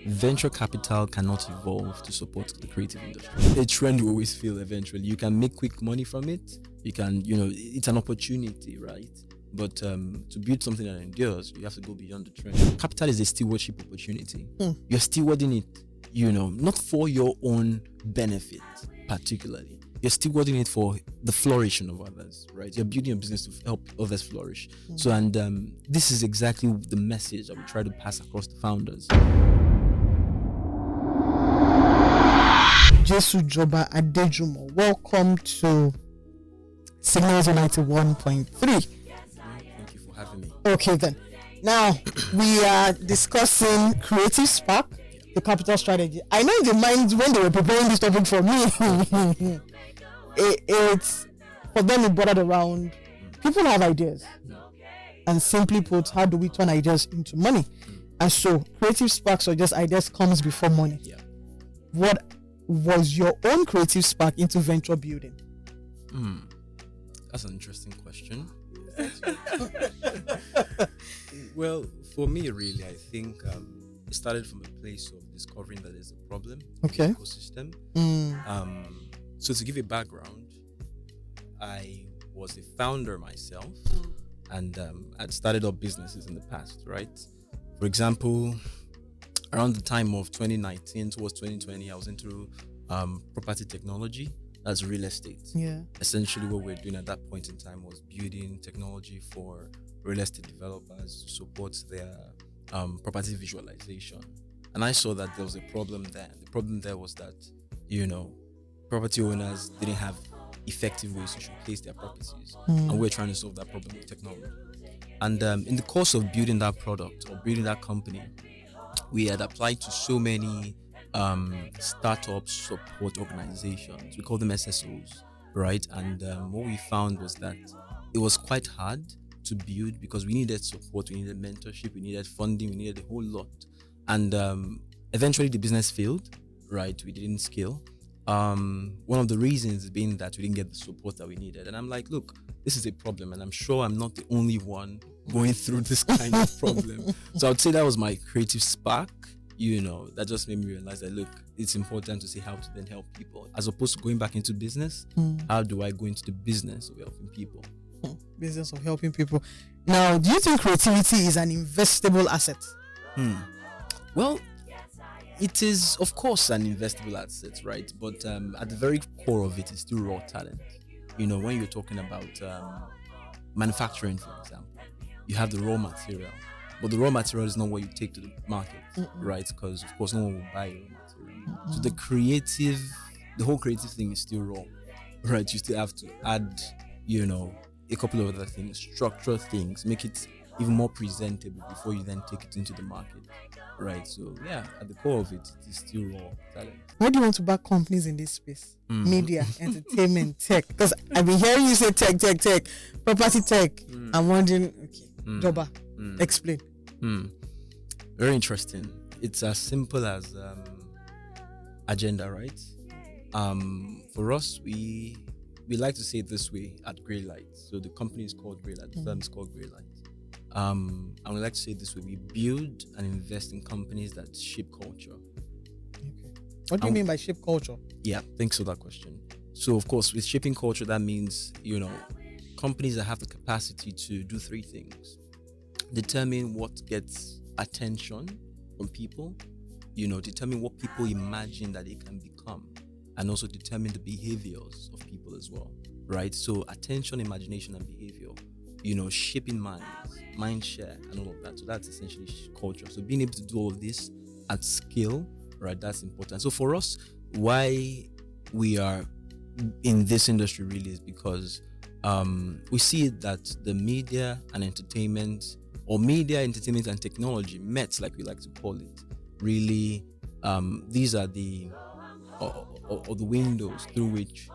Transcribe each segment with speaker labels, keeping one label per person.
Speaker 1: venture capital cannot evolve to support the creative industry. A trend will always fail eventually. You can make quick money from it. You can, it's an opportunity, right? But to build something that endures, you have to go beyond the trend. Capital is a stewardship opportunity. You're stewarding it, not for your own benefit, particularly. You're stewarding it for the flourishing of others, right? You're building a business to help others flourish. So, and this is exactly the message that we try to pass across the founders.
Speaker 2: Joba Adejumo, welcome to Signals 91.3.
Speaker 1: Thank you for having me.
Speaker 2: Okay then. Now we are discussing Creative Spark, the capital strategy. I know in the mind when they were preparing this topic for me, it's for them it bordered around people have ideas, and simply put, how do we turn ideas into money? And so Creative Spark suggests ideas comes before money.
Speaker 1: Yeah.
Speaker 2: What was your own creative spark into venture building?
Speaker 1: That's an interesting question. Well, for me, really, I think it started from a place of discovering that there's a problem in the ecosystem. So to give a background, I was a founder myself, and I'd started up businesses in the past, right? For example, around the time of 2019 towards 2020, I was into property technology. That's real estate.
Speaker 2: Yeah.
Speaker 1: Essentially, what we're doing at that point in time was building technology for real estate developers to support their property visualization. And I saw that there was a problem there. The problem there was that, property owners didn't have effective ways to showcase their properties. And we're trying to solve that problem with technology. And in the course of building that product or building that company, we had applied to so many startup support organizations. We call them SSOs, right? And what we found was that it was quite hard to build because we needed support, we needed mentorship, we needed funding, we needed a whole lot. And eventually the business failed, right? We didn't scale. One of the reasons being that we didn't get the support that we needed. And I'm like, look, this is a problem, and I'm sure I'm not the only one going through this kind of problem. So I would say that was my creative spark, that just made me realize that, look, it's important to see how to then help people. As opposed to going back into business, how do I go into the business of helping people?
Speaker 2: Business of helping people. Now, do you think creativity is an investable asset?
Speaker 1: Well, it is, of course, an investable asset, right? But at the very core of it is still raw talent. When you're talking about manufacturing, for example, you have the raw material, but the raw material is not what you take to the market, right? Because, of course, no one will buy raw material. So the whole creative thing is still raw, right? You still have to add, a couple of other things, structure things, make it even more presentable before you then take it into the market, right? So yeah, at the core of it, it is still raw talent.
Speaker 2: Why do you want to back companies in this space? Media, entertainment, tech? Because I've been hearing you say tech, property tech. I'm wondering, Joba, explain.
Speaker 1: Very interesting. It's as simple as agenda, right? For us, we like to say it this way at Greylight. So the company is called Greylight, the firm is called Greylight. And we like to say it this way: we build and invest in companies that shape culture.
Speaker 2: Okay. What do you mean by shape culture?
Speaker 1: Yeah, thanks for that question. So, of course, with shaping culture, that means, companies that have the capacity to do three things: determine what gets attention from people, determine what people imagine that they can become, and also determine the behaviors of people as well, right? So, attention, imagination, and behavior. Shaping minds, mind share, and all of that. So that's essentially culture. So being able to do all of this at scale, right, that's important. So for us, why we are in this industry really is because we see that the media and entertainment, or media, entertainment, and technology, METs, like we like to call it, really, these are the or the windows through which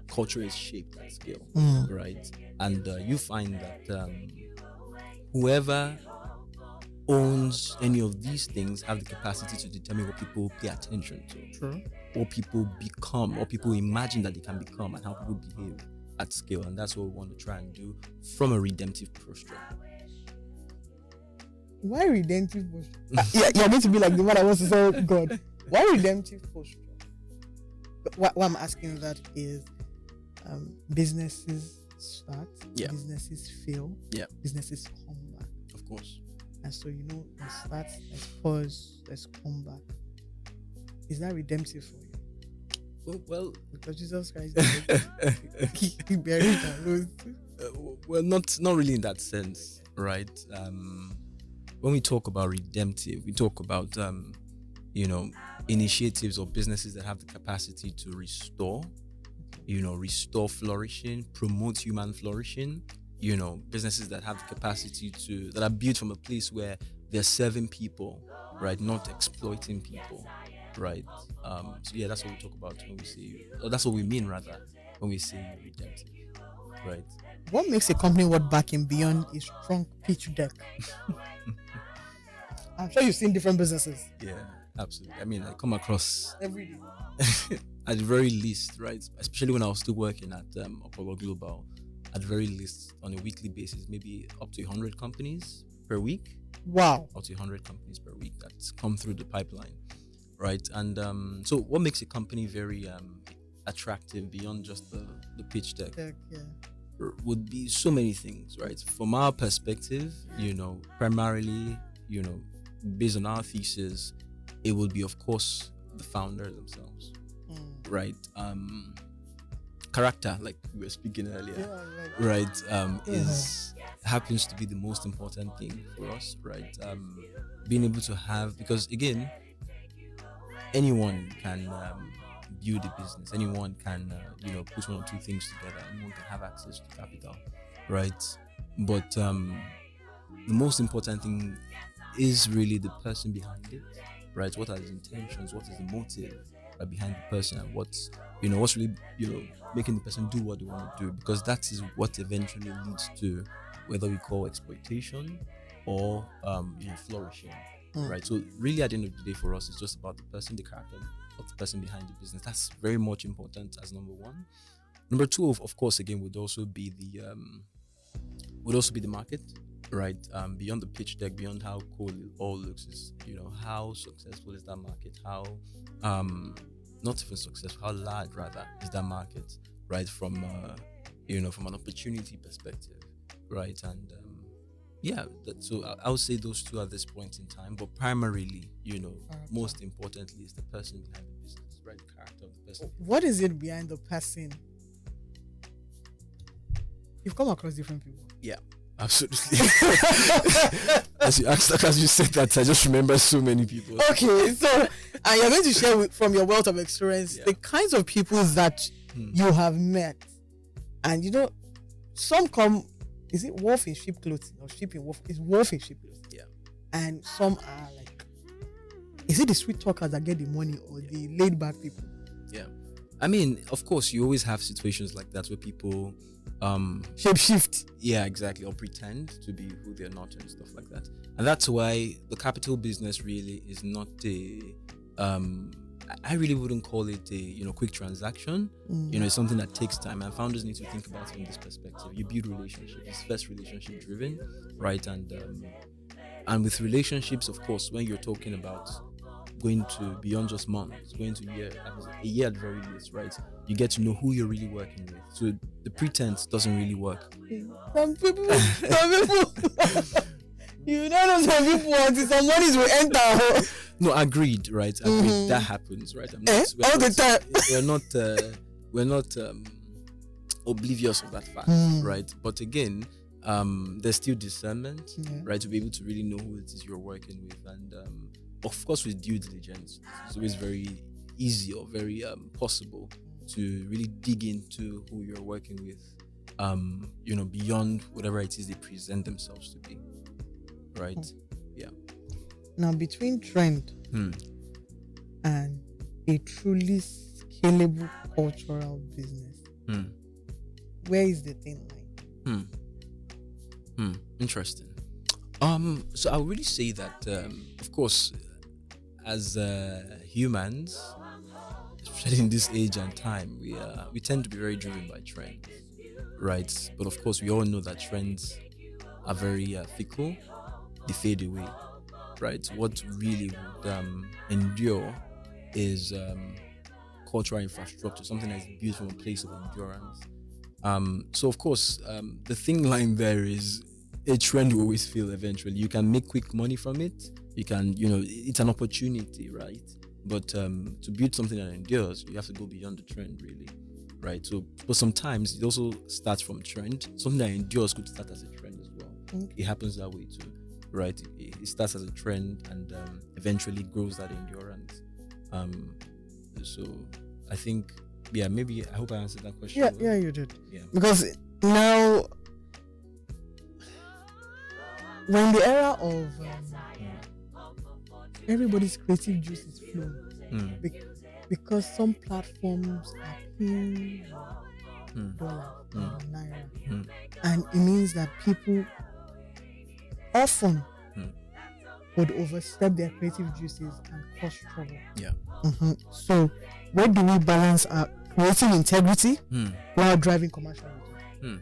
Speaker 1: culture is shaped at scale, right? And you find that whoever owns any of these things have the capacity to determine what people pay attention to.
Speaker 2: True.
Speaker 1: What people become, what people imagine that they can become, and how people behave at scale. And that's what we want to try and do from a redemptive posture.
Speaker 2: Why redemptive posture? Yeah, you're going to be like the one that wants to say God. Why redemptive posture? But what I'm asking that is, businesses start,
Speaker 1: Yeah.
Speaker 2: businesses fail,
Speaker 1: Yeah.
Speaker 2: businesses come back,
Speaker 1: Of course.
Speaker 2: and so let's start, let's pause, let's come back. Is that redemptive for you?
Speaker 1: Well,
Speaker 2: Because Jesus Christ, he buried and rose.
Speaker 1: well, not really in that sense, right? When we talk about redemptive, we talk about initiatives or businesses that have the capacity to restore, restore flourishing, promote human flourishing. Businesses that have the capacity that are built from a place where they're serving people, right, not exploiting people, right? So yeah, that's what we talk about when we say, or that's what we mean rather when we say redemptive, right?
Speaker 2: What makes a company worth backing beyond a strong pitch deck? I'm sure you've seen different businesses
Speaker 1: Yeah, absolutely. I mean, I come across
Speaker 2: every day.
Speaker 1: at the very least, right? Especially when I was still working at Apollo Global, at the very least on a weekly basis, maybe up to 100 companies per week.
Speaker 2: Wow.
Speaker 1: Up to 100 companies per week that's come through the pipeline, right? And so, what makes a company very attractive beyond just the pitch deck?
Speaker 2: Yeah.
Speaker 1: Would be so many things, right? From our perspective, primarily, based on our thesis, it would be, of course, the founders themselves, right? Character, like we were speaking earlier, right? Is happens to be the most important thing for us, right? Being able to have, because again, anyone can build a business, anyone can put one or two things together, anyone can have access to capital, right? But the most important thing is really the person behind it, right? What are his intentions? What is the motive behind the person, and what's really making the person do what they want to do? Because that is what eventually leads to whether we call exploitation or flourishing, right? So really, at the end of the day, for us, it's just about the person, the character of the person behind the business. That's very much important as number one. Number two, of course, again, would also be the market, right? Beyond the pitch deck, beyond how cool it all looks, is how successful is that market? How not even successful, how large rather is that market, right? From from an opportunity perspective, right? And so I would say those two at this point in time, but primarily, most importantly, is the person behind the business, right? The character of the person.
Speaker 2: What is it behind the person? You've come across different people.
Speaker 1: Yeah, absolutely. As you asked, as you said that, I just remember so many people.
Speaker 2: Okay, so and you're going to share from your wealth of experience the kinds of people that you have met, and some come. Is it wolf in sheep clothing or sheep in wolf? It's wolf in sheep clothing.
Speaker 1: Yeah.
Speaker 2: And some are like, is it the sweet talkers that get the money or the laid back people?
Speaker 1: Yeah. I mean, of course, you always have situations like that where people
Speaker 2: shape shift.
Speaker 1: Yeah, exactly, or pretend to be who they're not and stuff like that. And that's why the capital business really is not a I really wouldn't call it a quick transaction. It's something that takes time, and founders need to think about it from this perspective. You build relationships. It's first relationship driven, right? And with relationships, of course, when you're talking about going to beyond just months, going to a year at the very least, right? You get to know who you're really working with. So the pretense doesn't really work.
Speaker 2: Some people. You don't know some people until some monies will enter.
Speaker 1: No, agreed, right? Agreed. That happens, right?
Speaker 2: All the time.
Speaker 1: We're not oblivious of that fact, right? But again, there's still discernment, right? To be able to really know who it is you're working with, and of course, with due diligence, it's always very easy or very possible to really dig into who you're working with, beyond whatever it is they present themselves to be, right? Yeah.
Speaker 2: Now, between trend and a truly scalable cultural business, where is the thin line?
Speaker 1: Interesting. So I would really say that, of course, as humans, especially in this age and time, we tend to be very driven by trends, right? But of course, we all know that trends are very fickle, they fade away, right? What really would endure is cultural infrastructure, something that's built from a place of endurance. So of course, the thin line there is a trend will always fail eventually. You can make quick money from it. You can, it's an opportunity, right? But to build something that endures, you have to go beyond the trend, really, right? So, but sometimes it also starts from trend. Something that endures could start as a trend as well. It happens that way too, right? It starts as a trend and eventually grows that endurance. So I think, yeah, maybe I hope I answered that question.
Speaker 2: Yeah,
Speaker 1: well.
Speaker 2: yeah, you did.
Speaker 1: Yeah.
Speaker 2: Because now, when the era of everybody's creative juice is flowing, because some platforms are paying dollar or naira, and it means that people often would overstep their creative juices and cause trouble.
Speaker 1: Yeah.
Speaker 2: So, where do we balance our creative integrity while driving commercial return?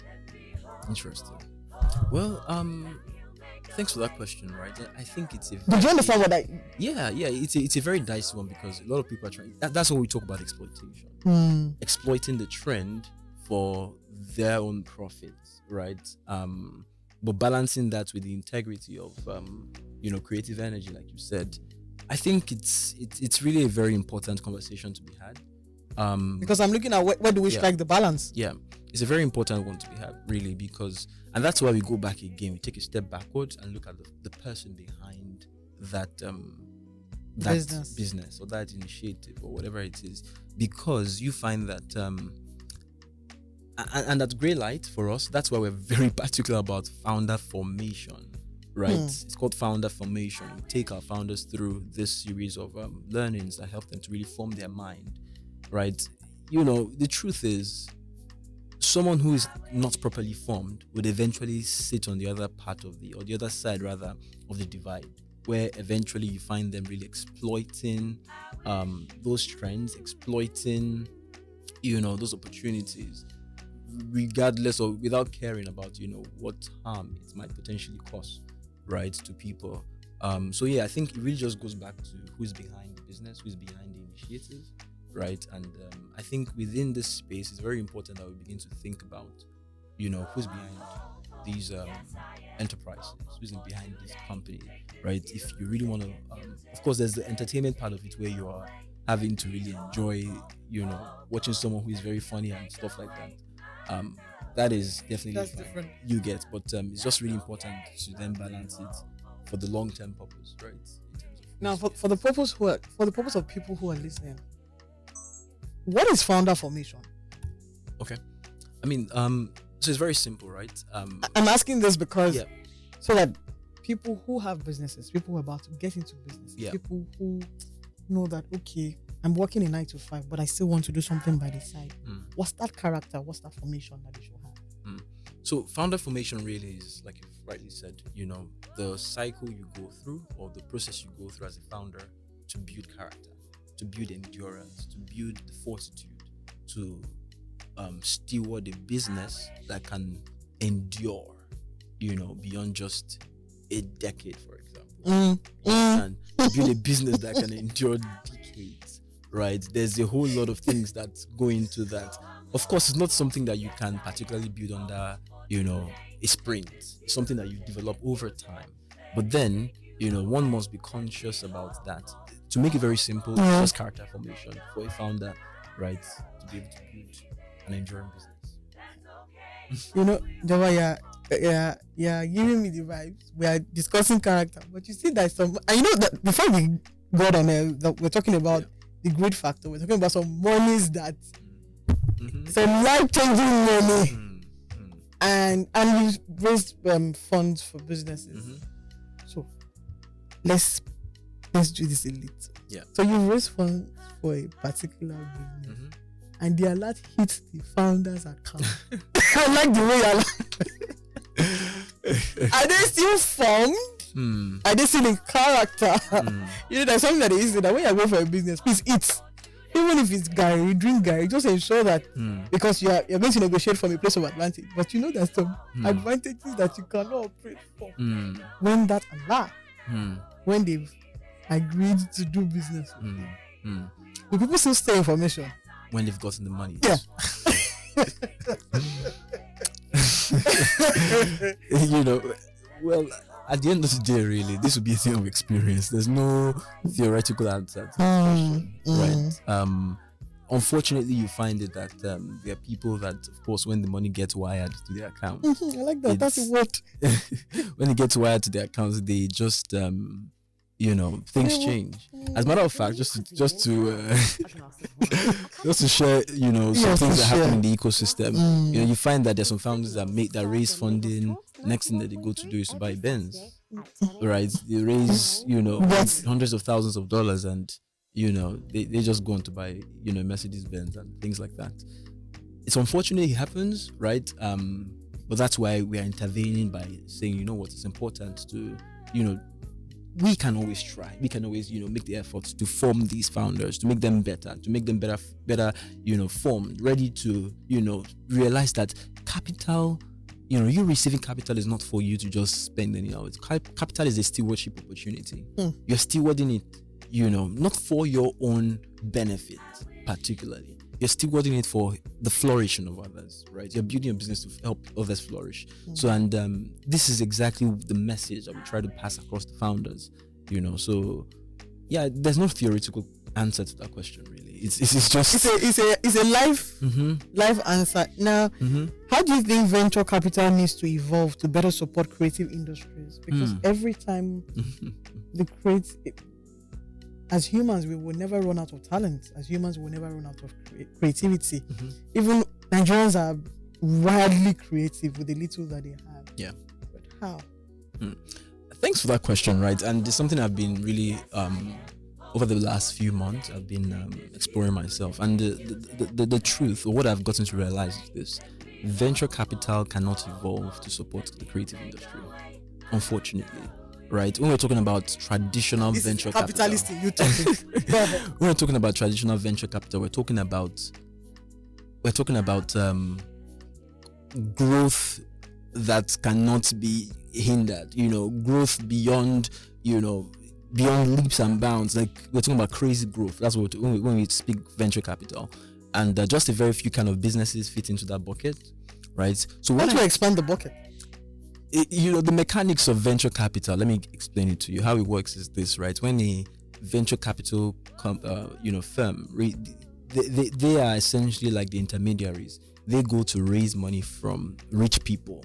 Speaker 1: Interesting. Well, thanks for that question. Right, I think it's a.
Speaker 2: Did you understand what I?
Speaker 1: Yeah. It's a very dicey one because a lot of people are trying. That's when we talk about exploitation, exploiting the trend for their own profits, right? But balancing that with the integrity of creative energy, like you said, I think it's really a very important conversation to be had.
Speaker 2: Because I'm looking at where do we strike the balance?
Speaker 1: Yeah, it's a very important one to be had, really, and that's why we go back again. We take a step backwards and look at the person behind that business or that initiative or whatever it is, because you find that and that gray light for us. That's why we're very particular about founder formation, right? It's called founder formation. We take our founders through this series of learnings that help them to really form their mind, right? The truth is, someone who is not properly formed would eventually sit on the other part of the other side rather of the divide, where eventually you find them really exploiting those trends, exploiting those opportunities, regardless or without caring about what harm it might potentially cause, right, to people. So yeah, I think it really just goes back to who's behind the business, who's behind the initiative, right? And I think within this space, it's very important that we begin to think about, who's behind these enterprises, who's behind this company, right? If you really want to, of course, there's the entertainment part of it where you are having to really enjoy, watching someone who is very funny and stuff like that. That is definitely
Speaker 2: different.
Speaker 1: You get, but it's just really important to then balance it for the long-term purpose, right?
Speaker 2: Now, for the purpose of people who are listening, what is founder formation?
Speaker 1: Okay, I mean, so it's very simple, right?
Speaker 2: I'm asking this because so that people who have businesses, people who are about to get into business, people who know that I'm working a 9 to 5, but I still want to do something by the side. What's that character? What's that formation that they should have?
Speaker 1: So founder formation really is, like you've rightly said, the cycle you go through or the process you go through as a founder to build character, to build endurance, to build the fortitude, to steward a business that can endure, beyond just a decade, for example. And build a business that can endure decades, right? There's a whole lot of things that go into that. Of course, it's not something that you can particularly build under, a sprint. It's something that you develop over time. But then, one must be conscious about that. To make it very simple, it's just character formation for a founder, right? To be able to build an enduring business.
Speaker 2: Joba, yeah, giving me the vibes. We are discussing character, but you see that some. And that before we got on that we're talking about the greed factor. We're talking about some monies that some life-changing money, and we raised funds for businesses. So let's do this a little.
Speaker 1: Yeah.
Speaker 2: So you raise funds for a particular business. And the alert hits the founder's account. I like the way Are they still formed? Are they still in character? There's something that is that when you go for a business, please eat. Even if it's guy, you drink guy, just ensure that because you're going to negotiate from a place of advantage, but you know there's some advantages that you cannot operate for. When that and that, when they've agreed to do business with you. Will people still stay information?
Speaker 1: When they've gotten the money.
Speaker 2: Yeah.
Speaker 1: Well, at the end of the day, really, this would be a thing of experience. There's no theoretical answer to the question, right? Unfortunately, you find it that there are people that, of course, when the money gets wired to their account,
Speaker 2: I like that. That's a word.
Speaker 1: When it gets wired to their accounts, they just things change. As a matter of fact, just to share, some things that happen in the ecosystem. You find that there's some founders that raise funding. Next thing that they go to do is to buy Benz, right? They raise, hundreds of thousands of dollars, and they just go on to buy, Mercedes Benz and things like that. It's unfortunate it happens, right? But that's why we are intervening by saying, it's important to, we can always try. We can always, make the efforts to form these founders, to make them better, formed, ready to, realize that capital, you receiving capital is not for you to just spend anyhow. Capital is a stewardship opportunity. You're stewarding it, not for your own benefit, particularly. You're stewarding it for the flourishing of others, right? You're building a business to help others flourish. So, and this is exactly the message that we try to pass across the founders, So, yeah, there's no theoretical answer to that question, really. It's just
Speaker 2: it's a life answer. Now, how do you think venture capital needs to evolve to better support creative industries? Because every time as humans, we will never run out of talent. As humans, we will never run out of creativity. Even Nigerians are wildly creative with the little that they have.
Speaker 1: Yeah.
Speaker 2: But how?
Speaker 1: Thanks for that question, right? And it's something I've been really, over the last few months, I've been exploring myself. And the truth, or what I've gotten to realize is this: venture capital cannot evolve to support the creative industry, unfortunately. Right, when we're talking about traditional venture capital, when we're talking about traditional venture capital, we're talking about growth that cannot be hindered. Growth beyond leaps and bounds. Like, we're talking about crazy growth. That's what when we speak venture capital, and just a very few kind of businesses fit into that bucket, right? So
Speaker 2: why don't you expand the bucket?
Speaker 1: The mechanics of venture capital, let me explain it to you. How it works is this, right? When a venture capital firm, they are essentially like the intermediaries. They go to raise money from rich people,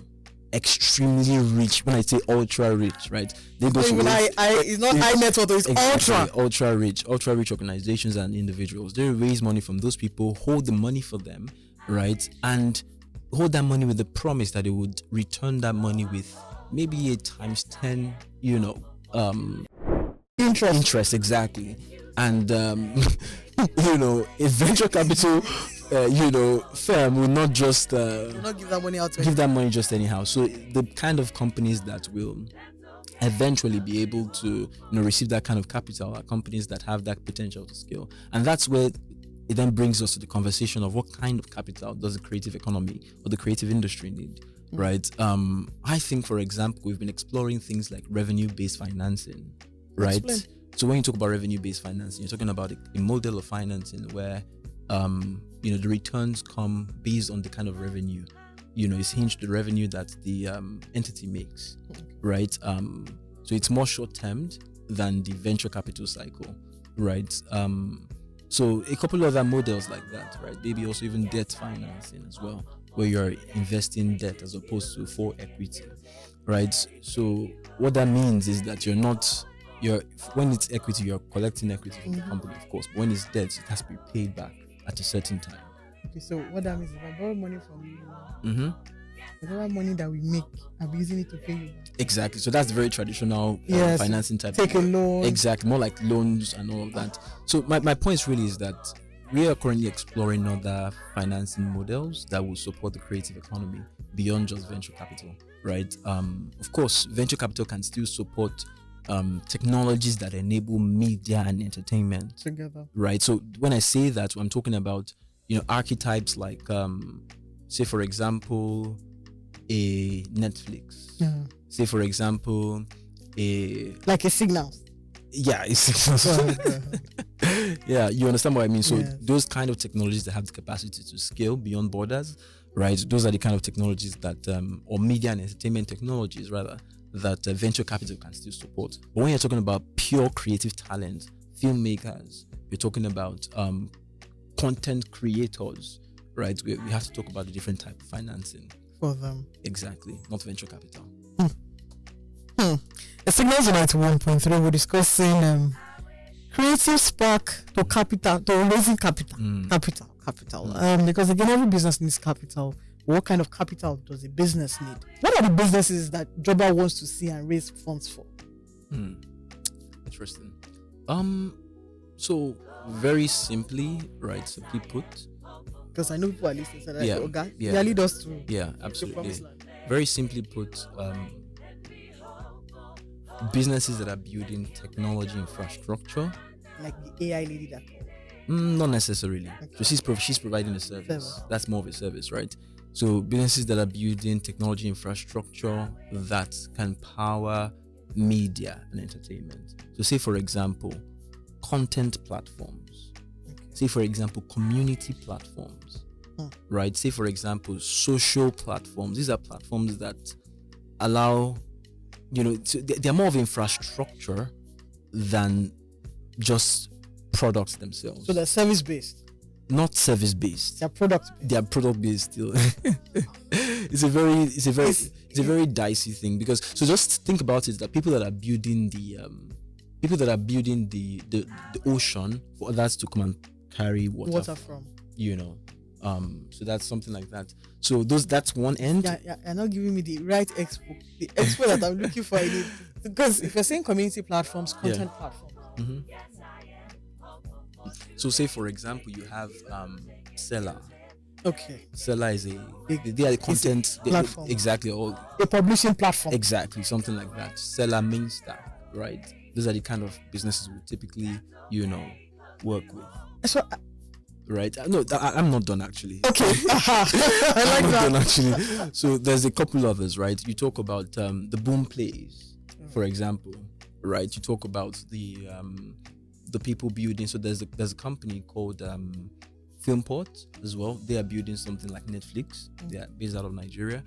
Speaker 1: extremely rich. When I say ultra rich, right? They go to raise,
Speaker 2: it's not high net worth, it's
Speaker 1: exactly, ultra rich organizations and individuals. They raise money from those people, hold the money for them, right? And hold that money with the promise that they would return that money with maybe a times 10, interest, exactly. And a venture capital firm will not just
Speaker 2: not give that money out
Speaker 1: give that money just anyhow. So the kind of companies that will eventually be able to receive that kind of capital are companies that have that potential to scale. And that's where it then brings us to the conversation of what kind of capital does the creative economy or the creative industry need, right? I think, for example, we've been exploring things like revenue-based financing, right? Explain. So when you talk about revenue-based financing, you're talking about a model of financing where, the returns come based on the kind of revenue, it's hinged the revenue that the entity makes, right? So it's more short-termed than the venture capital cycle, right? So a couple of other models like that, right? Maybe also even debt financing as well, where you're investing debt as opposed to full equity, right? So what that means is that when it's equity, you're collecting equity from the company, of course. But when it's debt, it has to be paid back at a certain time.
Speaker 2: Okay, so what that means is if I borrow money from you, whatever money that we make, I'll be using it to pay you back.
Speaker 1: Exactly. So that's the very traditional financing type.
Speaker 2: Take a loan.
Speaker 1: Exactly. More like loans and all of that. So my point really is that we are currently exploring other financing models that will support the creative economy beyond just venture capital, right? Of course, venture capital can still support technologies that enable media and entertainment
Speaker 2: Together.
Speaker 1: right? So when I say that, I'm talking about archetypes like say for example a Netflix,
Speaker 2: Yeah.
Speaker 1: say for example a
Speaker 2: Like a signal.
Speaker 1: yeah, it's yeah, you understand what I mean. So
Speaker 2: Yes.
Speaker 1: those kind of technologies that have the capacity to scale beyond borders, right? Those are the kind of technologies that or media and entertainment technologies rather that venture capital can still support. But when you're talking about pure creative talent, filmmakers, you're talking about content creators, right? We have to talk about the different type of financing.
Speaker 2: For them.
Speaker 1: Exactly, not venture capital.
Speaker 2: The signals on 91.3, we're discussing creative spark to capital, to raising capital. Capital. Because again, every business needs capital. What kind of capital does a business need? What are the businesses that Joba wants to see and raise funds for?
Speaker 1: Interesting. So very simply, right? Simply put.
Speaker 2: Because I know people are listening. So
Speaker 1: Yeah,
Speaker 2: okay,
Speaker 1: yeah.
Speaker 2: lead us to
Speaker 1: Yeah,
Speaker 2: the
Speaker 1: absolutely.
Speaker 2: promised land.
Speaker 1: Very simply put, businesses that are building technology infrastructure.
Speaker 2: Like the AI lady that.
Speaker 1: Not necessarily.
Speaker 2: Okay.
Speaker 1: So she's providing a service.
Speaker 2: Service.
Speaker 1: That's more of a service, right? So businesses that are building technology infrastructure that can power media and entertainment. So say for example, content platforms.
Speaker 2: Okay.
Speaker 1: Say for example, community platforms. Right? Say for example, social platforms. These are platforms that allow, they're more of infrastructure than just products themselves.
Speaker 2: So they're service based.
Speaker 1: Not service based.
Speaker 2: They're product based.
Speaker 1: They are product based still. It's a very dicey thing because so just think about it that people that are building the ocean for others to come and carry water
Speaker 2: from.
Speaker 1: So that's something like that. So that's one end.
Speaker 2: Yeah, you're not giving me the right expo. The expo that I'm looking for. Because if you're saying community platforms, content platforms.
Speaker 1: Mm-hmm. So say for example you have Seller.
Speaker 2: Okay.
Speaker 1: Seller is they are the content
Speaker 2: platform.
Speaker 1: Exactly, or
Speaker 2: a publishing platform.
Speaker 1: Exactly, something like that. Seller Mainstack, right? Those are the kind of businesses we typically, work with.
Speaker 2: So,
Speaker 1: right? No, I'm not done actually.
Speaker 2: Okay. I like
Speaker 1: I'm not
Speaker 2: that.
Speaker 1: done actually. So there's a couple others, right? You talk about the Boom Plays, for example, right? You talk about the people building. So there's a company called Filmport as well. They are building something like Netflix. They are based out of Nigeria.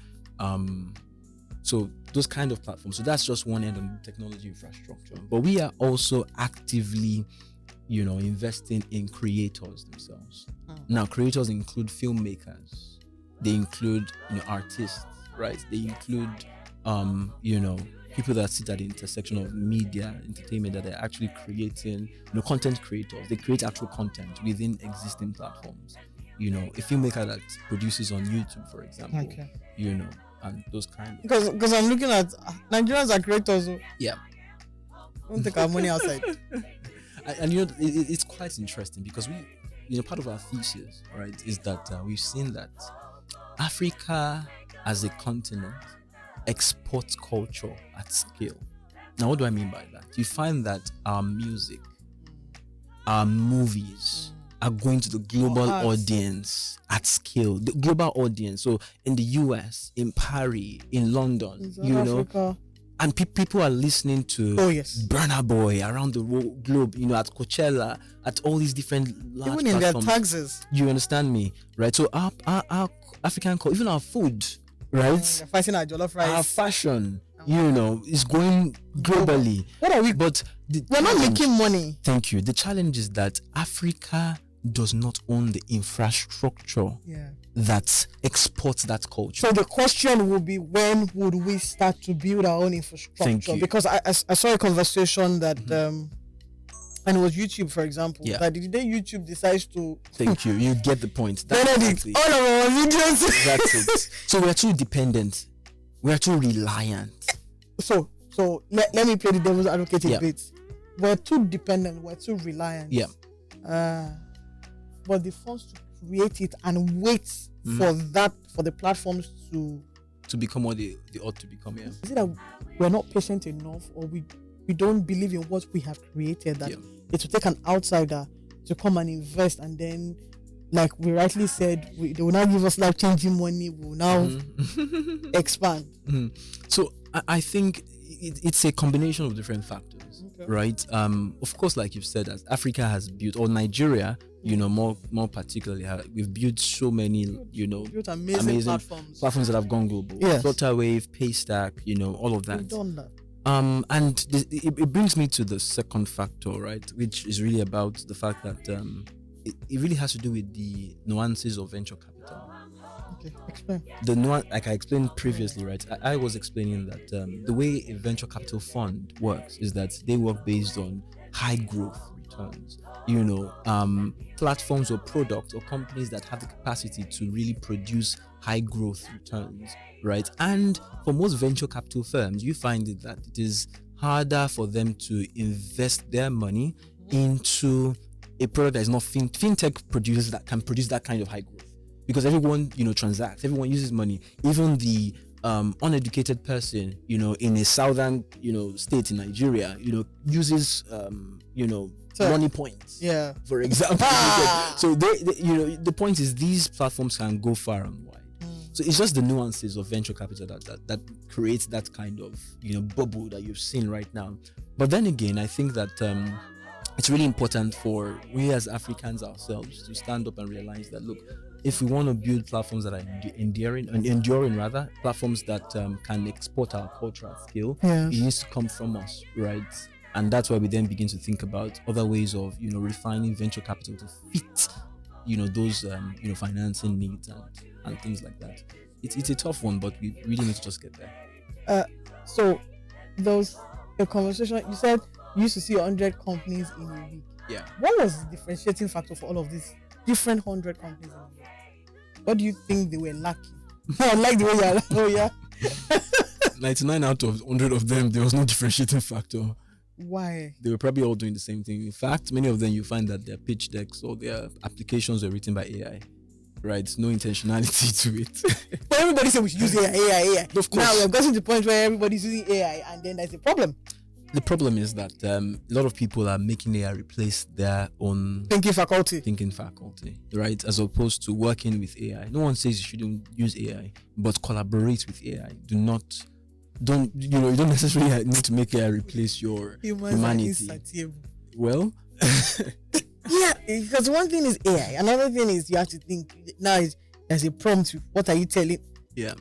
Speaker 1: So those kind of platforms. So that's just one end on technology infrastructure. But we are also actively, investing in creators themselves. Now, creators include filmmakers. They include, artists, right? They include, people that sit at the intersection of media, entertainment, that are actually creating, content creators. They create actual content within existing platforms. A filmmaker that produces on YouTube, for example.
Speaker 2: Okay.
Speaker 1: And those kind of.
Speaker 2: Because I'm looking at Nigerians are creators.
Speaker 1: Yeah.
Speaker 2: Don't take our money outside.
Speaker 1: And it's quite interesting because we, part of our thesis, right, is that we've seen that Africa as a continent exports culture at scale. Now, what do I mean by that? You find that our music, our movies are going to the global audience at scale, the global audience. So in the US, in Paris, in London,
Speaker 2: Africa.
Speaker 1: And people are listening to Burna Boy around the globe, at Coachella, at all these different large
Speaker 2: even in
Speaker 1: platforms.
Speaker 2: their taxes.
Speaker 1: You understand me, right? So our African culture, even our food, right?
Speaker 2: They're fighting our jollof rice.
Speaker 1: Our fashion, is going globally.
Speaker 2: What are we?
Speaker 1: But
Speaker 2: we're not making money.
Speaker 1: Thank you. The challenge is that Africa does not own the infrastructure that exports that culture.
Speaker 2: So the question will be, when would we start to build our own infrastructure?
Speaker 1: Thank you.
Speaker 2: Because I saw a conversation that and it was YouTube, for example. That the day YouTube decides to
Speaker 1: Thank you. You get the point.
Speaker 2: Benedict, all of our videos.
Speaker 1: That's it. So we are too dependent. We are too reliant.
Speaker 2: So let me play the devil's advocate a bit. We're too dependent. We're too reliant.
Speaker 1: Yeah.
Speaker 2: But the funds to create it and wait for the platforms to
Speaker 1: become what they ought to become. Yeah.
Speaker 2: Is it that we're not patient enough, or we we don't believe in what we have created, that
Speaker 1: Yeah.
Speaker 2: it will take an outsider to come and invest, and then, like we rightly said, they will now give us life changing money. We will now expand.
Speaker 1: So I think it's a combination of different factors,
Speaker 2: Okay.
Speaker 1: right? Of course, like you've said, as Africa has built, or Nigeria, more particularly, we've built so many,
Speaker 2: Built amazing
Speaker 1: platforms that have gone global.
Speaker 2: Yes.
Speaker 1: Flutterwave, Paystack, all of
Speaker 2: We've
Speaker 1: that.
Speaker 2: done that.
Speaker 1: And it brings me to the second factor, right, which is really about the fact that it really has to do with the nuances of venture capital.
Speaker 2: Okay, explain.
Speaker 1: The nuance, like I explained previously, right? I was explaining that the way a venture capital fund works is that they work based on high growth returns. Platforms or products or companies that have the capacity to really produce high growth returns, right? And for most venture capital firms, you find it that it is harder for them to invest their money into a product that is not fintech producers that can produce that kind of high growth, because everyone transacts, everyone uses money, even the uneducated person in a southern state in Nigeria uses money points,
Speaker 2: Yeah.
Speaker 1: for example. So they the point is these platforms can go far and wide. So it's just the nuances of venture capital that creates that kind of bubble that you've seen right now. But then again, I think that it's really important for we as Africans ourselves to stand up and realize that, look, if we want to build platforms that are enduring rather, platforms that can export our culture at scale,
Speaker 2: Yes.
Speaker 1: it needs to come from us, right? And that's why we then begin to think about other ways of refining venture capital to fit those financing needs and things like that. It's a tough one, but we really need to just get there.
Speaker 2: So those a conversation you said you used to see 100 companies in a week.
Speaker 1: Yeah.
Speaker 2: What was the differentiating factor for all of these different 100 companies in a week? What do you think they were lacking? I like the way you're like, oh yeah.
Speaker 1: 99 out of 100 of them, there was no differentiating factor.
Speaker 2: Why?
Speaker 1: They were probably all doing the same thing. In fact, many of them you find that their pitch decks or their applications were written by AI. Right? No intentionality to it.
Speaker 2: But everybody said we should use AI.
Speaker 1: Of course.
Speaker 2: Now we've gotten to the point where everybody's using AI, and then there's a problem.
Speaker 1: The problem is that a lot of people are making AI replace their own
Speaker 2: Thinking faculty,
Speaker 1: right? As opposed to working with AI. No one says you shouldn't use AI, but collaborate with AI. Don't you don't necessarily need to make AI replace your humanity. Well,
Speaker 2: yeah, because one thing is AI, another thing is you have to think. Now there's a prompt. What are you telling?
Speaker 1: Yeah.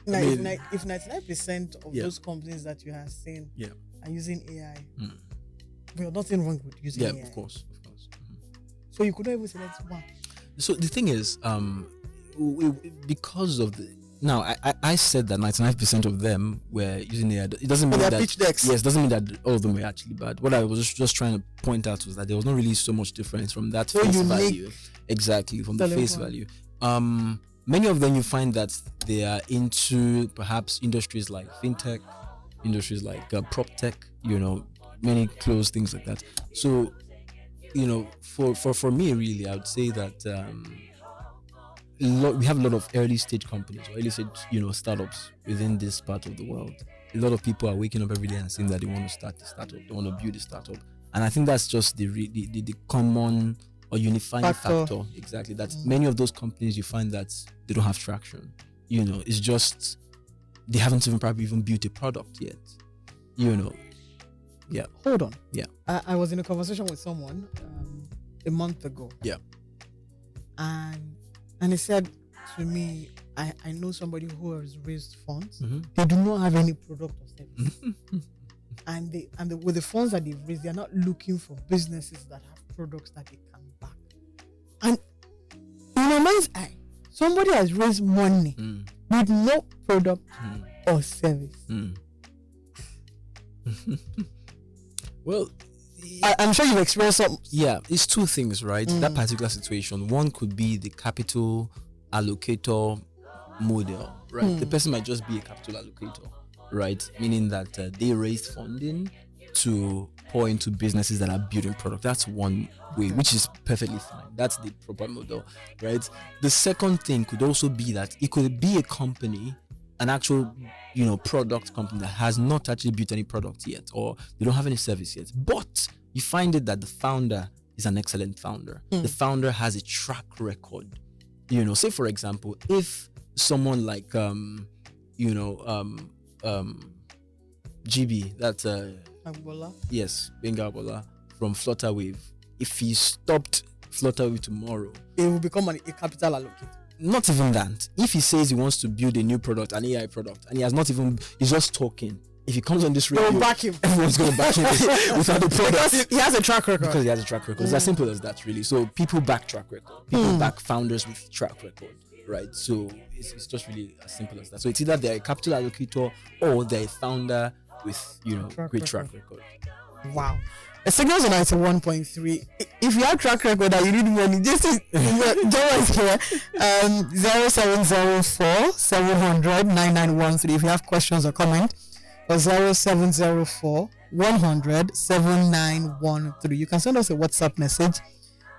Speaker 2: Now, if 99% of those companies that you have seen are using AI, well, nothing wrong with using AI.
Speaker 1: Yeah, of course.
Speaker 2: So you couldn't even select one.
Speaker 1: So the thing is, because of the now, I said that 99% of them were using AI. It doesn't mean that
Speaker 2: pitch decks.
Speaker 1: Yes, doesn't mean that all of them were actually bad. What I was just trying to point out was that there was not really so much difference from that face value. Exactly, from the face value. Many of them you find that they are into perhaps industries like fintech, industries like prop tech, many close things like that. So, for me really, I would say that we have a lot of early stage companies or early stage, startups within this part of the world. A lot of people are waking up every day and saying that they want to start a startup, they want to build a startup, and I think that's just the common or unifying factor. Exactly. That many of those companies you find that they don't have traction. It's just they haven't probably even built a product yet. Yeah.
Speaker 2: Hold on.
Speaker 1: Yeah.
Speaker 2: I was in a conversation with someone a month ago.
Speaker 1: Yeah.
Speaker 2: And he said to me, I know somebody who has raised funds.
Speaker 1: Mm-hmm.
Speaker 2: They do not have any product or service. and with the funds that they've raised, they're not looking for businesses that have products that they can back. And in my mind's eye, somebody has raised money with no product or service.
Speaker 1: Well,
Speaker 2: I'm sure you've experienced some.
Speaker 1: Yeah, it's two things, right? That particular situation. One could be the capital allocator model, right? The person might just be a capital allocator, right? Meaning that they raised funding to pour into businesses that are building product. That's one way, which is perfectly fine. That's the proper model, right? The second thing could also be that it could be a company an actual, product company that has not actually built any product yet, or they don't have any service yet, but you find it that the founder is an excellent founder. The founder has a track record. Say for example, if someone like GB, that's
Speaker 2: Agbola.
Speaker 1: yes, Benga Agbola from Flutterwave, if he stopped Flutterwave tomorrow,
Speaker 2: It will become a capital allocator.
Speaker 1: not even that. If he says he wants to build a new product, an AI product, and he's just talking. If he comes on this radio,
Speaker 2: They'll back him.
Speaker 1: everyone's going to back him without the product.
Speaker 2: Because he has a track record.
Speaker 1: Because he has a track record. It's as simple as that, really. So people back track record. People back founders with track record, right? So it's just really as simple as that. So it's either they're a capital allocator or they're a founder with, great track record.
Speaker 2: Wow. The signals on 91.3. If you have track record that you need money, just Joba is here. 0704 700 9913. If you have questions or comments, or 0704 100 7913. You can send us a WhatsApp message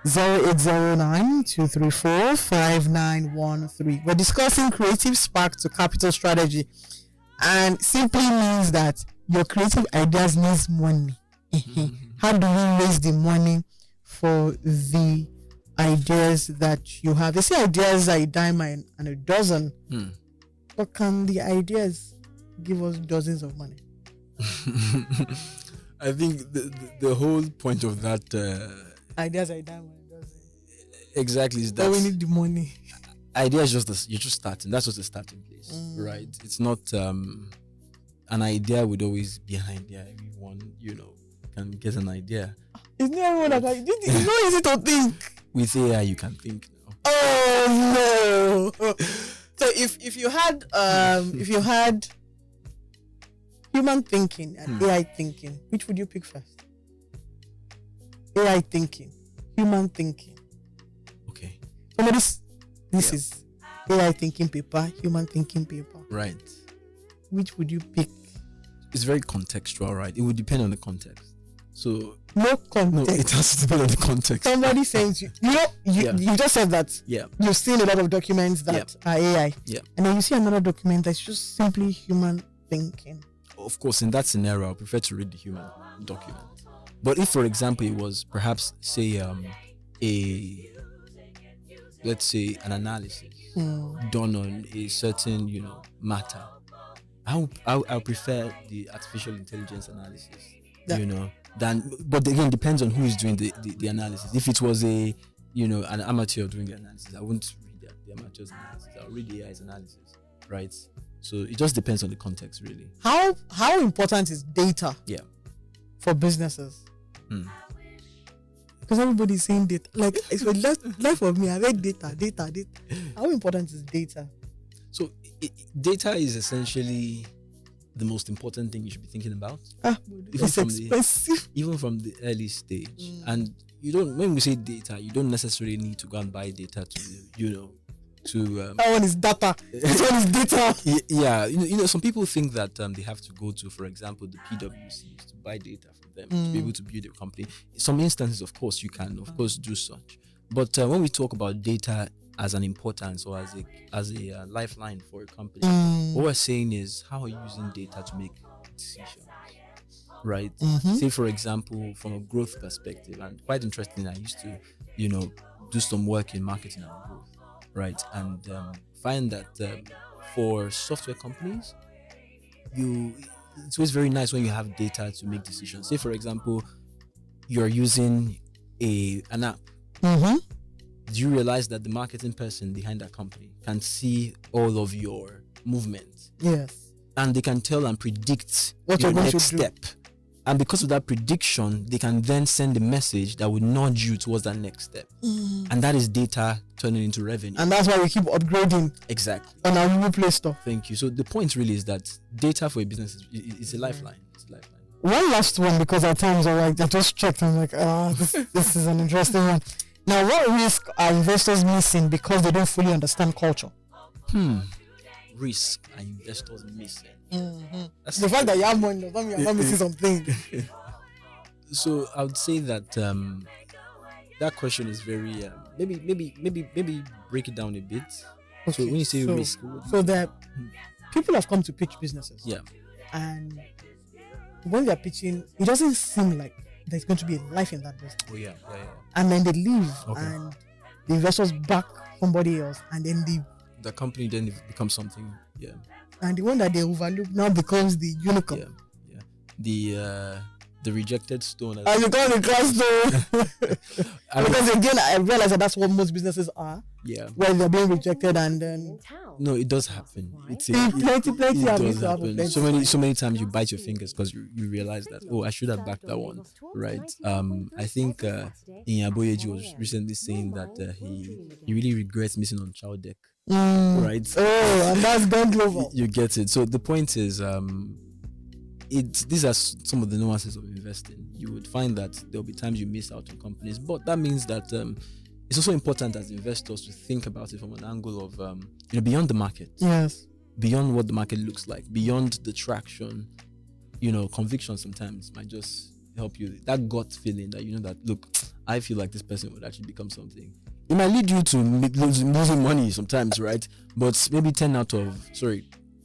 Speaker 2: 0809 234 5913. We're discussing creative spark to capital strategy, and simply means that your creative ideas needs money. How do we raise the money for the ideas that you have? They say ideas are a dime and a dozen. But can the ideas give us dozens of money?
Speaker 1: I think the whole point of that
Speaker 2: Ideas are a dime and a dozen.
Speaker 1: exactly is that
Speaker 2: But we need the money.
Speaker 1: idea is you're just starting. That's just the starting place, right? It's not an idea would always be an idea. Everyone, can get an idea.
Speaker 2: It's not everyone that can. It's not easy to think.
Speaker 1: With AI, you can think now.
Speaker 2: Oh no! So if you had human thinking and AI thinking, which would you pick first? AI thinking, human thinking.
Speaker 1: Okay.
Speaker 2: This is AI thinking paper, human thinking paper.
Speaker 1: Right.
Speaker 2: Which would you pick?
Speaker 1: It's very contextual, right? It would depend on the context. So
Speaker 2: No context.
Speaker 1: no, it has to depend on the context.
Speaker 2: Somebody saying you just said that.
Speaker 1: Yeah.
Speaker 2: You've seen a lot of documents that are AI.
Speaker 1: Yeah.
Speaker 2: And then you see another document that's just simply human thinking.
Speaker 1: Of course, in that scenario, I prefer to read the human document. But if, for example, it was perhaps say let's say an analysis done on a certain matter, I'll prefer the artificial intelligence analysis. But again, depends on who is doing the analysis. If it was an amateur doing the analysis, I wouldn't read the amateur's analysis. I'll read the AI's analysis, right? So it just depends on the context, really.
Speaker 2: How important is data?
Speaker 1: Yeah.
Speaker 2: For businesses? Because everybody's saying data. Like it's for life of me. I read data. How important is data?
Speaker 1: So data is essentially the most important thing you should be thinking about.
Speaker 2: It's expensive.
Speaker 1: Even from the early stage. And when we say data, you don't necessarily need to go and buy data to
Speaker 2: that one is data. This one is data.
Speaker 1: Yeah, some people think that they have to go to, for example, the PwCs to buy data from them to be able to build a company. In some instances, of course, you can, of course, do such. But when we talk about data as an importance or as a lifeline for a company, what we're saying is, how are you using data to make decisions, right? Say, for example, from a growth perspective, and quite interesting, I used to, do some work in marketing and growth, right? And find that for software companies, it's always very nice when you have data to make decisions. Say, for example, you're using an app. Do you realize that the marketing person behind that company can see all of your movements?
Speaker 2: Yes.
Speaker 1: And they can tell and predict
Speaker 2: what
Speaker 1: your
Speaker 2: you're going
Speaker 1: next
Speaker 2: to
Speaker 1: step. And because of that prediction, they can then send a message that would nudge you towards that next step. And that is data turning into revenue.
Speaker 2: And that's why we keep upgrading.
Speaker 1: Exactly.
Speaker 2: On our Google Play Store.
Speaker 1: Thank you. So the point really is that data for a business is a lifeline. It's a lifeline.
Speaker 2: One last one, because at times I just checked and I'm like, this is an interesting one. Now, what risk are investors missing because they don't fully understand culture?
Speaker 1: Risk are investors missing.
Speaker 2: The fact that you have money doesn't mean you're not missing something.
Speaker 1: So I would say that that question is very maybe break it down a bit.
Speaker 2: Okay,
Speaker 1: so when you say risk,
Speaker 2: so that people have come to pitch businesses.
Speaker 1: Yeah.
Speaker 2: And when they're pitching, it doesn't seem like there's going to be a life in that business.
Speaker 1: Oh yeah.
Speaker 2: And then they leave,
Speaker 1: Okay.
Speaker 2: and the investors back somebody else, and then
Speaker 1: The company then becomes something. Yeah.
Speaker 2: and the one that they overlook now becomes the unicorn.
Speaker 1: Yeah. The rejected stone.
Speaker 2: And because the class though,
Speaker 1: I
Speaker 2: because again, I realize that that's what most businesses are.
Speaker 1: Yeah.
Speaker 2: Where they're being rejected, and then
Speaker 1: No, it does happen.
Speaker 2: plenty
Speaker 1: It
Speaker 2: have
Speaker 1: does
Speaker 2: to happen.
Speaker 1: happen.
Speaker 2: Plenty.
Speaker 1: So many times you bite your fingers because you realize that, oh, I should have backed that one, right? I think Inyaboyeji was recently saying that he really regrets missing on child deck, right?
Speaker 2: Oh, and that's gone global.
Speaker 1: You get it. So the point is, these are some of the nuances of investing. You would find that there'll be times you miss out on companies, but that means that it's also important as investors to think about it from an angle of beyond the market.
Speaker 2: Yes.
Speaker 1: Beyond what the market looks like, beyond the traction, conviction sometimes might just help you. That gut feeling that that, look, I feel like this person would actually become something. It might lead you to losing money sometimes, right? But maybe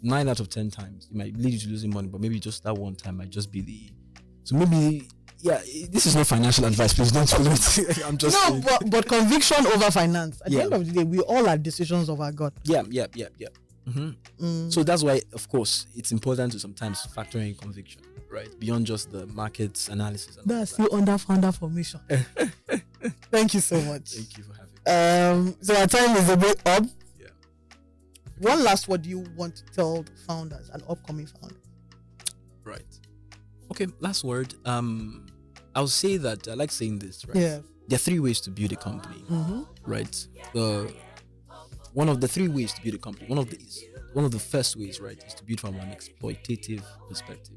Speaker 1: 9 out of 10 times, it might lead you to losing money, but maybe just that one time might just be so maybe, yeah, this is not financial advice, please don't follow it. I'm just saying.
Speaker 2: but conviction over finance. At the end of the day, we all have decisions of our gut.
Speaker 1: Yeah. Mm-hmm. So that's why, of course, it's important to sometimes factor in conviction, right? Beyond just the market analysis. And
Speaker 2: that's still under founder formation. Thank you so much.
Speaker 1: Thank you for having me.
Speaker 2: So our time is a bit up.
Speaker 1: Yeah.
Speaker 2: One last word you want to tell the founders and upcoming founders?
Speaker 1: Right. Okay, last word. I'll say that I like saying this, right?
Speaker 2: Yeah.
Speaker 1: There are 3 ways to build a company, right? One of the 3 ways to build a company, one of the first ways, right, is to build from an exploitative perspective,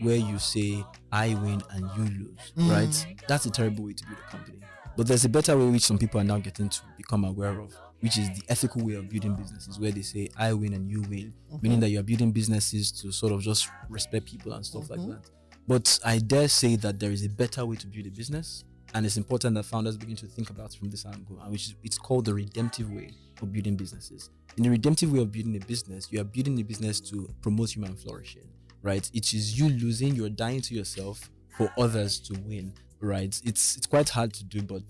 Speaker 1: where you say I win and you lose, right? That's a terrible way to build a company. But there's a better way which some people are now getting to become aware of, which is the ethical way of building businesses, where they say I win and you win, meaning that you're building businesses to sort of just respect people and stuff like that. But I dare say that there is a better way to build a business, and it's important that founders begin to think about it from this angle, and it's called the redemptive way of building businesses. In the redemptive way of building a business, you are building a business to promote human flourishing, right? It is you losing, you're dying to yourself for others to win, right? It's quite hard to do, but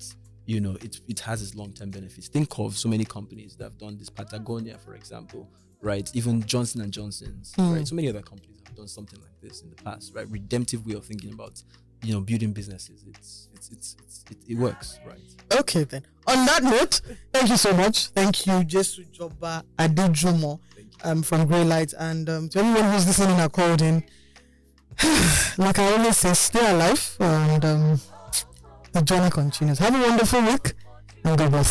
Speaker 1: it has its long-term benefits. Think of so many companies that have done this. Patagonia, for example, right? Even Johnson and Johnson's, right? So many other companies have done something like this in the past, right? Redemptive way of thinking about, building businesses. It works, right?
Speaker 2: Okay, then. On that note, thank you so much. Thank you, Joba Adejumo, from Grey Light, and to everyone who's listening and called in. Like I always say, stay alive, and the journey continues. Have a wonderful week, and God bless.